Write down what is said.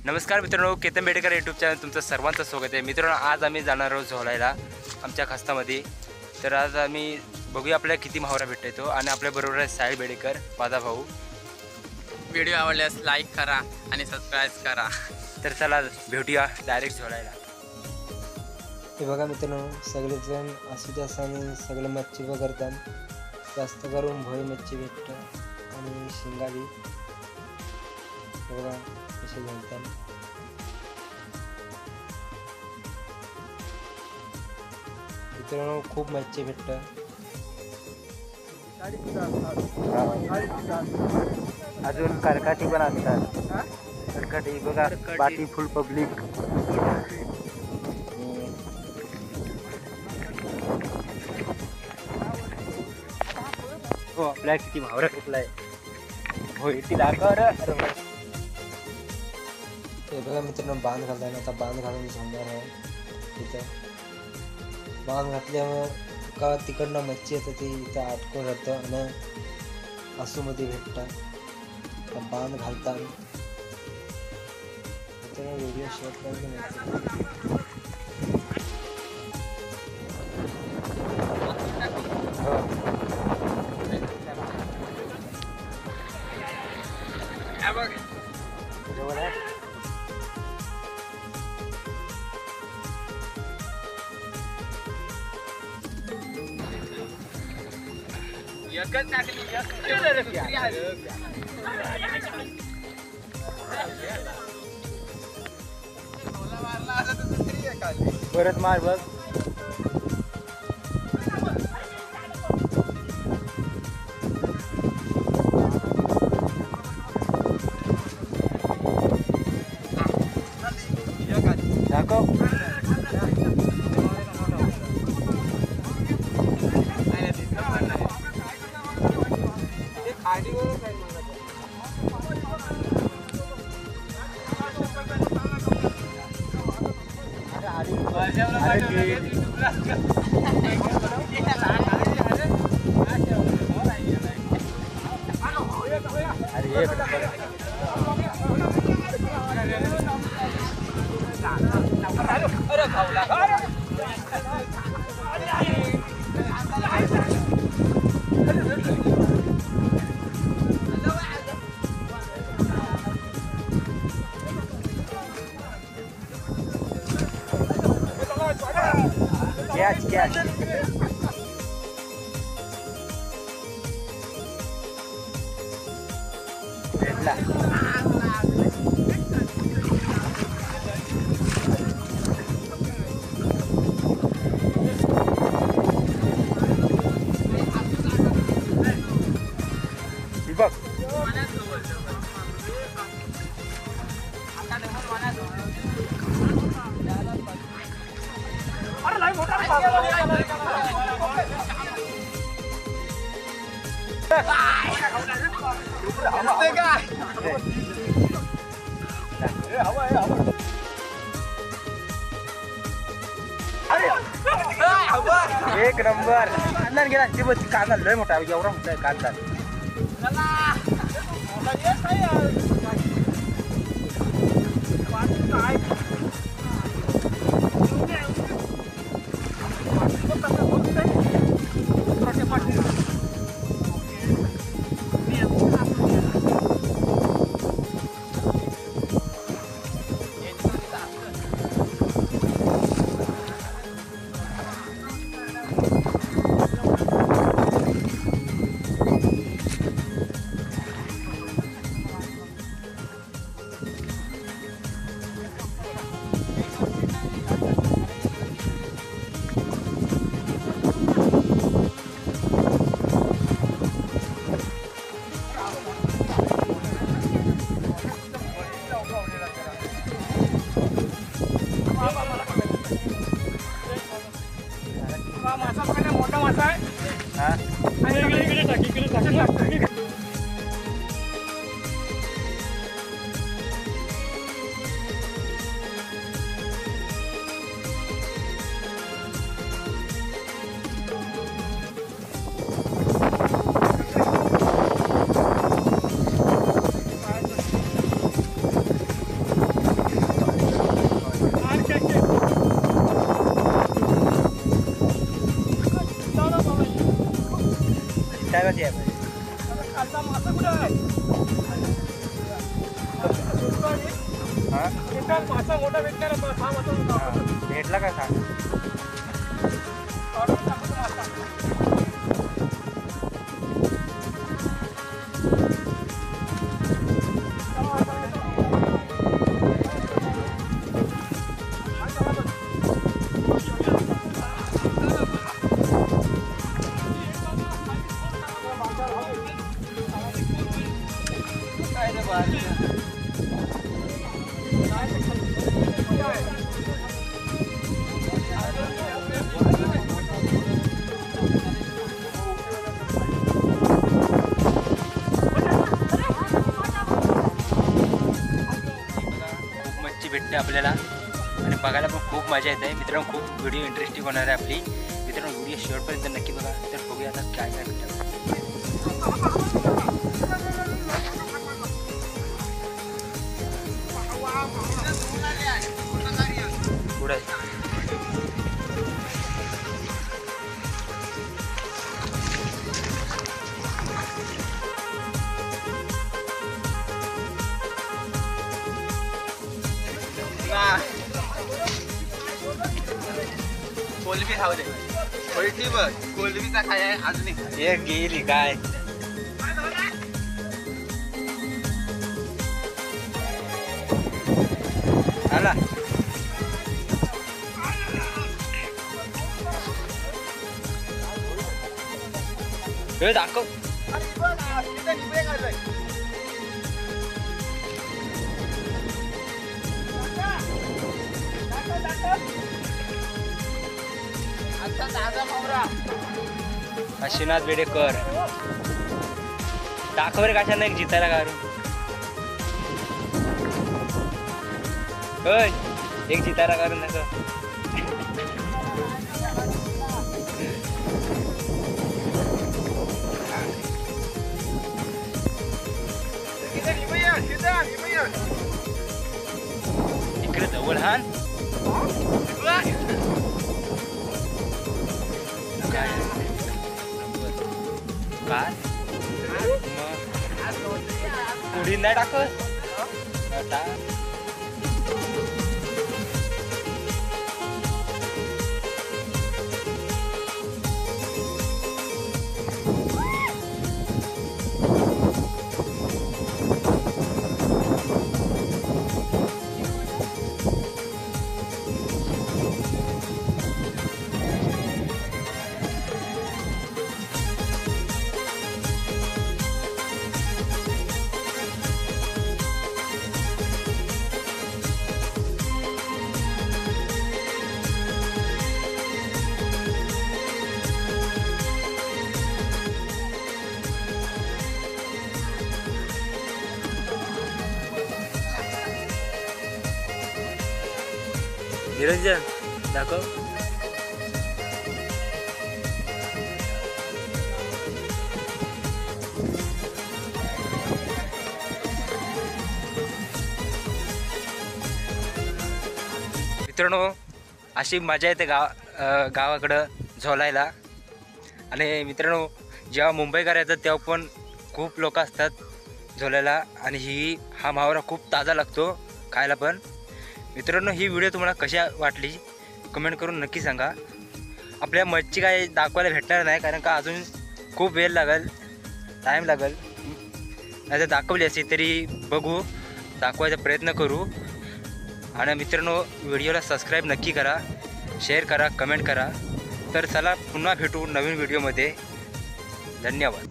नमस्कार मित्रांनो, Ketan Bedekar YouTube channel तुमचं सर्वांचं स्वागत आहे. मित्रांनो, आज आम्ही जाणार आहोत झोलायला आमच्या खस्तामध्ये. तर आज आम्ही बघूया आपल्याला किती मावरा भेटतो आणि आपल्याबरोबर आहे साहिल बेडेकर, माझा भाऊ. व्हिडिओ आवडल्यास लाईक करा आणि सबस्क्राईब करा. तर चला भेटूया डायरेक्ट झोलायला. हे बघा मित्रांनो, सगळेजण असू आणि सगळे मच्छी करतात. जास्त करून भोई मच्छी भेटतं आणि शिंगाडी. हे बघा कसे घालतात. मित्रांनो, खूप मच्छी भेटतं. अजून करकाटी पण असतात. करकाटी बघा, बाटी फुल पब्लिक. हो, आपल्या किती भावरा कुठलाय होय ती दाखव. हे बघा मित्रांनो, बांध घालताना आता बांध घालून झोंबर आहे. तिथं बांध घातल्यामुळे का तिकडनं मच्छी येतं ती इथं अटकून राहतं आणि आसूमध्ये भेटतात. बांध घालतात. मित्रांनो, व्हिडिओ शेअर करून परत मार बघ. दाखव. Catch. भेटला. बघ. एक नंबर कांदा गेला. कांदा लय मोठा, एवढा मोठा कांदा. कशी आहे पाहिजे हा भेटला का सांग मच्छी भेटते आपल्याला आणि बघायला पण खूप मजा येते मित्रांनो. खूप व्हिडिओ इंटरेस्टिंग होणार आहे आपली मित्रांनो. व्हिडिओ शेवटपर्यंत नक्की बघा. तर बघूया आता काय काय भेटतं. पुढे कोलबी खाऊ दे. कोलबी बघ कोलबीचा काय आहे अजून हे गेली काय आला हे दाखव काशीनाथ बेडेकर दाखव रे कशाला एक जितायला गारू होय एक जितायला गारू नका इकडे जवळ हान काय पुढी नाही टाकत निरंजन दाखव मित्रांनो अशी मजा येते गावाकडं झोलायला. आणि मित्रांनो जेव्हा मुंबईकर येतात तेव्हा पण खूप लोक असतात झोलायला आणि हा मावरा खूप ताजा लागतो खायला पण. मित्रांनो ही व्हिडिओ तुम्हाला कशी वाटली कमेंट करून नक्की सांगा. आपल्या मच्छी काय दाखवायला भेटणार नाही कारण का अजून खूप वेळ लागेल टाईम लागेल. नाही तर दाखवली असती तरी बघू दाखवायचा प्रयत्न करू. आणि मित्रांनो व्हिडिओला सबस्क्राईब नक्की करा शेअर करा कमेंट करा. तर चला पुन्हा भेटू नवीन व्हिडिओमध्ये. धन्यवाद.